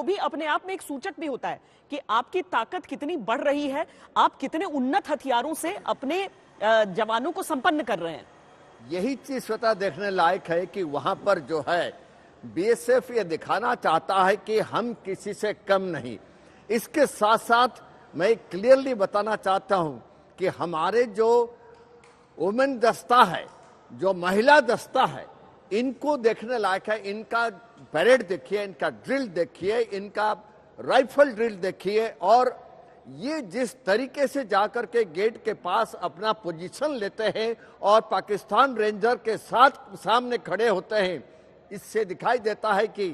वो भी अपने आप में एक सूचक भी होता है कि आपकी ताकत कितनी बढ़ रही है, आप कितने उन्नत हथियारों से अपने जवानों को संपन्न कर रहे हैं। यही चीज स्वतः देखने लायक है कि वहां पर जो है बीएसएफ ये दिखाना चाहता है कि हम किसी से कम नहीं। इसके साथ साथ मैं क्लियरली बताना चाहता हूं कि हमारे जो वुमेन दस्ता है, जो महिला दस्ता है, इनको देखने लायक है। इनका परेड देखिए, इनका ड्रिल देखिए, इनका राइफल ड्रिल देखिए, और ये जिस तरीके से जाकर के गेट के पास अपना पोजीशन लेते हैं और पाकिस्तान रेंजर के साथ सामने खड़े होते हैं, इससे दिखाई देता है कि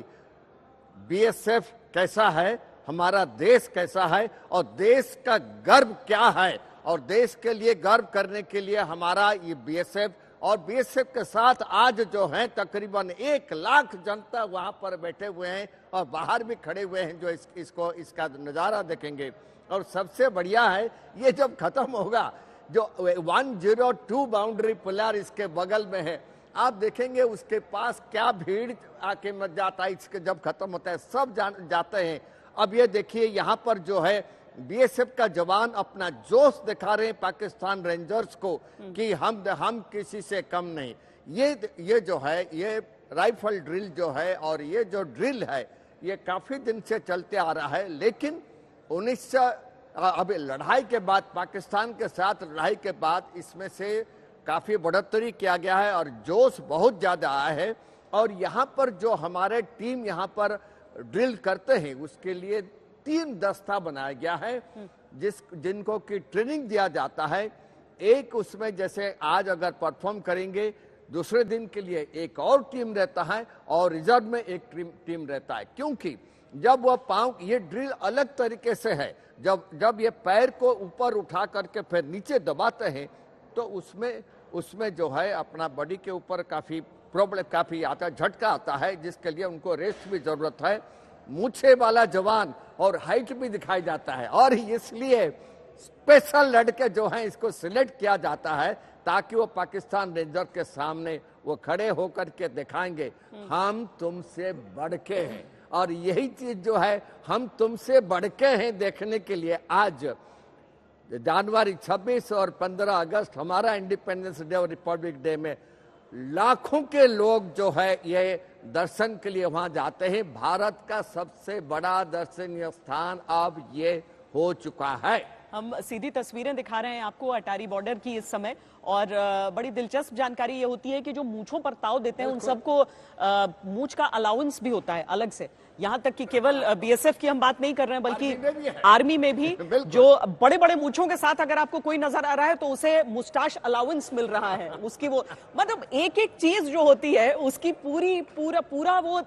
बीएसएफ कैसा है, हमारा देश कैसा है और देश का गर्व क्या है। और देश के लिए गर्व करने के लिए हमारा ये बीएसएफ, और बीएसएफ के साथ आज जो है तकरीबन 1 लाख जनता वहां पर बैठे हुए हैं और बाहर भी खड़े हुए हैं जो इसका नज़ारा देखेंगे। और सबसे बढ़िया है, ये जब खत्म होगा, जो 102 बाउंड्री पिलर इसके बगल में है, आप देखेंगे उसके पास क्या भीड़ आके मच जाता है। इसके जब खत्म होता है सब जाते हैं। अब ये देखिए यहाँ पर जो है बीएसएफ का जवान अपना जोश दिखा रहे हैं पाकिस्तान रेंजर्स को कि हम किसी से कम नहीं। ये जो है ये राइफल ड्रिल जो है और ये जो ड्रिल है ये काफी दिन से चलते आ रहा है, लेकिन 1900 अभी लड़ाई के बाद, पाकिस्तान के साथ लड़ाई के बाद इसमें से काफी बढ़ोतरी किया गया है और जोश बहुत ज्यादा आया है। और यहाँ पर जो हमारे टीम यहाँ पर ड्रिल करते हैं उसके लिए 3 दस्ता बनाया गया है जिनको की ट्रेनिंग दिया जाता है। एक उसमें जैसे आज अगर परफॉर्म करेंगे, दूसरे दिन के लिए एक और टीम रहता है और रिजर्व में एक टीम रहता है। क्योंकि जब वह पांव, ये ड्रिल अलग तरीके से है, जब ये पैर को ऊपर उठा करके फिर नीचे दबाते हैं तो उसमें जो है अपना बॉडी के ऊपर काफी प्रॉब्लम काफी आता है, झटका आता है, जिसके लिए उनको रेस्ट भी जरूरत है। मूछे वाला जवान और हाइट भी दिखाई जाता है और इसलिए स्पेशल लड़के जो हैं इसको सिलेक्ट किया जाता है ताकि वो पाकिस्तान रेंजर के सामने वो खड़े होकर के दिखाएंगे हम तुमसे बढ़ के हैं। और यही चीज जो है हम तुमसे बढ़ के हैं देखने के लिए आज जनवरी 26 और 15 अगस्त हमारा इंडिपेंडेंस डे और रिपब्लिक डे में लाखों के लोग जो है ये दर्शन के लिए वहां जाते हैं। भारत का सबसे बड़ा दर्शनीय स्थान अब ये हो चुका है। हम सीधी तस्वीरें दिखा रहे हैं आपको अटारी बॉर्डर की इस समय, और बड़ी दिलचस्प जानकारी ये होती है कि जो मूंछों पर ताव देते हैं उन सबको मूंछ का अलाउंस भी होता है अलग से। यहाँ तक कि केवल बीएसएफ की हम बात नहीं कर रहे हैं बल्कि आर्मी में भी जो बड़े बड़े मूंछों के साथ अगर आपको कोई नजर आ रहा है तो उसे मुस्टाश अलाउंस मिल रहा है। उसकी वो मतलब एक एक चीज जो होती है उसकी पूरा वो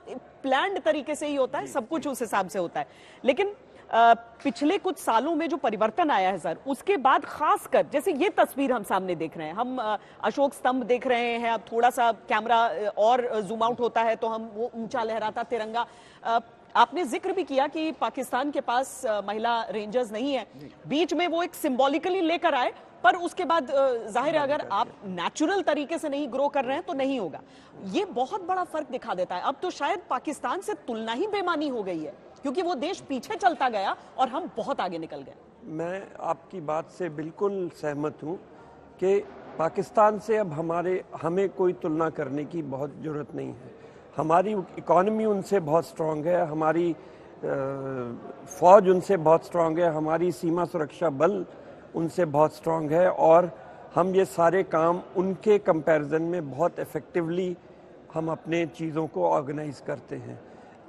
प्लान्ड तरीके से ही होता है, सब कुछ उस हिसाब से होता है। लेकिन पिछले कुछ सालों में जो परिवर्तन आया है सर, उसके बाद खासकर जैसे ये तस्वीर हम सामने देख रहे हैं, हम अशोक स्तंभ देख रहे हैं। अब थोड़ा सा कैमरा और जूम आउट होता है तो हम वो ऊंचा लहराता तिरंगा, आपने जिक्र भी किया कि पाकिस्तान के पास महिला रेंजर्स नहीं है, बीच में वो एक सिंबॉलिकली लेकर आए, पर उसके बाद जाहिर है अगर आप नेचुरल तरीके से नहीं ग्रो कर रहे हैं तो नहीं होगा। ये बहुत बड़ा फर्क दिखा देता है। अब तो शायद पाकिस्तान से तुलना ही बेमानी हो गई है क्योंकि वो देश पीछे चलता गया और हम बहुत आगे निकल गए। मैं आपकी बात से बिल्कुल सहमत हूँ कि पाकिस्तान से अब हमें कोई तुलना करने की बहुत ज़रूरत नहीं है। हमारी इकॉनमी उनसे बहुत स्ट्रांग है, हमारी फ़ौज उनसे बहुत स्ट्रांग है, हमारी सीमा सुरक्षा बल उनसे बहुत स्ट्रांग है और हम ये सारे काम उनके कंपैरिजन में बहुत इफ़ेक्टिवली हम अपने चीज़ों को ऑर्गेनाइज करते हैं।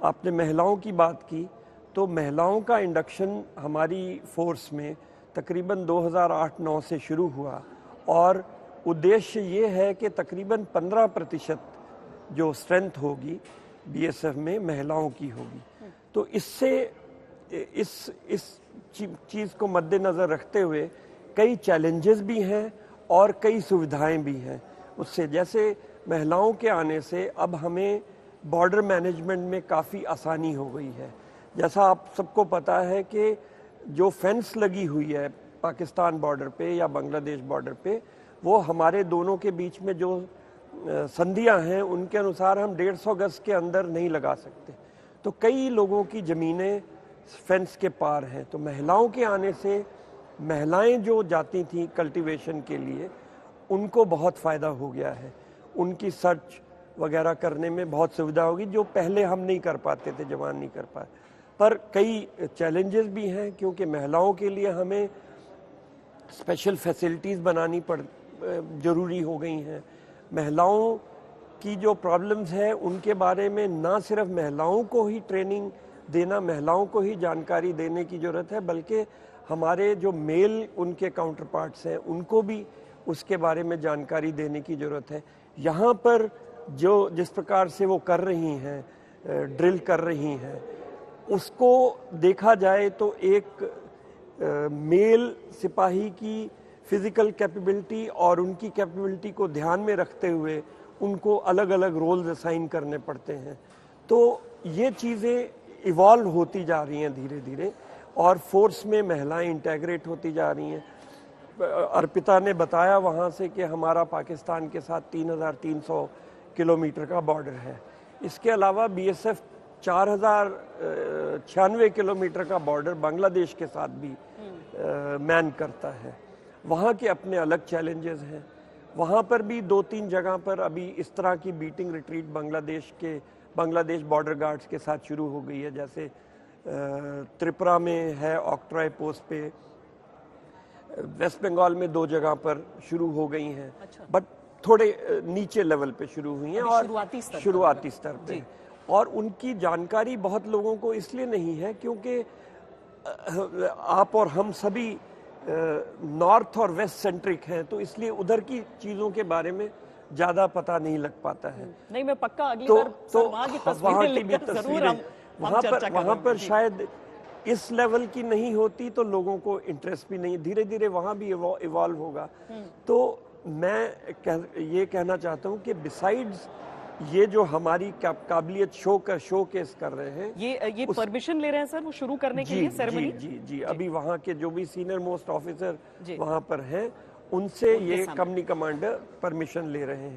आपने महिलाओं की बात की तो महिलाओं का इंडक्शन हमारी फोर्स में तकरीबन 2008-9 से शुरू हुआ और उद्देश्य ये है कि तकरीबन 15% जो स्ट्रेंथ होगी बीएसएफ में महिलाओं की होगी। तो इससे इस चीज़ को मद्देनज़र रखते हुए कई चैलेंजेस भी हैं और कई सुविधाएं भी हैं उससे। जैसे महिलाओं के आने से अब हमें बॉर्डर मैनेजमेंट में काफ़ी आसानी हो गई है। जैसा आप सबको पता है कि जो फेंस लगी हुई है पाकिस्तान बॉर्डर पे या बांग्लादेश बॉर्डर पे, वो हमारे दोनों के बीच में जो संधियां हैं उनके अनुसार हम 150 गज के अंदर नहीं लगा सकते। तो कई लोगों की ज़मीनें फेंस के पार हैं। तो महिलाओं के आने से महिलाएं जो जाती थीं कल्टीवेशन के लिए, उनको बहुत फ़ायदा हो गया है। उनकी सर्च वगैरह करने में बहुत सुविधा होगी, जो पहले हम नहीं कर पाते थे, जवान नहीं कर पाए। पर कई चैलेंजेस भी हैं, क्योंकि महिलाओं के लिए हमें स्पेशल फैसिलिटीज़ बनानी ज़रूरी हो गई हैं। महिलाओं की जो प्रॉब्लम्स हैं उनके बारे में ना सिर्फ महिलाओं को ही ट्रेनिंग देना, महिलाओं को ही जानकारी देने की ज़रूरत है, बल्कि हमारे जो मेल उनके काउंटर पार्ट्स हैं उनको भी उसके बारे में जानकारी देने की ज़रूरत है। यहाँ पर जो जिस प्रकार से वो कर रही हैं, ड्रिल कर रही हैं, उसको देखा जाए तो एक मेल सिपाही की फिजिकल कैपेबिलिटी और उनकी कैपेबिलिटी को ध्यान में रखते हुए उनको अलग अलग रोल्स असाइन करने पड़ते हैं। तो ये चीज़ें इवॉल्व होती जा रही हैं धीरे धीरे, और फोर्स में महिलाएं इंटेग्रेट होती जा रही हैं। अर्पिता ने बताया वहाँ से कि हमारा पाकिस्तान के साथ 3,300 किलोमीटर का बॉर्डर है। इसके अलावा बीएसएफ 4,096 किलोमीटर का बॉर्डर बांग्लादेश के साथ भी मैन करता है। वहाँ के अपने अलग चैलेंजेस हैं। वहाँ पर भी 2-3 जगह पर अभी इस तरह की beating retreat Bangladesh border guards के साथ शुरू हो गई है। जैसे त्रिपुरा में है ऑक्ट्रॉय पोस्ट पे, वेस्ट बंगाल में 2 जगह पर शुरू हो गई हैं। अच्छा। बट थोड़े नीचे लेवल पे शुरू हुई हैं और शुरुआती स्तर पे। और उनकी जानकारी बहुत लोगों को इसलिए नहीं है क्योंकि आप और हम सभी नॉर्थ और वेस्ट सेंट्रिक हैं, तो इसलिए उधर की चीज़ों के बारे में ज़्यादा पता नहीं लग पाता है। नहीं, मैं पक्का अगली बार वहाँ की तस्वीरें वहाँ पर शायद इस लेवल की नहीं होती तो लोगों को इंटरेस्ट भी नहीं, धीरे धीरे वहाँ भी इवॉल्व होगा। तो मैं ये कहना चाहता हूँ कि बिसाइड्स ये जो हमारी काबिलियत शोकेस कर रहे हैं, ये परमिशन ले रहे हैं सर वो शुरू करने के लिए सेरेमनी? जी। अभी वहाँ के जो भी सीनियर मोस्ट ऑफिसर वहाँ पर हैं, उनसे ये कंपनी कमांडर परमिशन ले रहे हैं।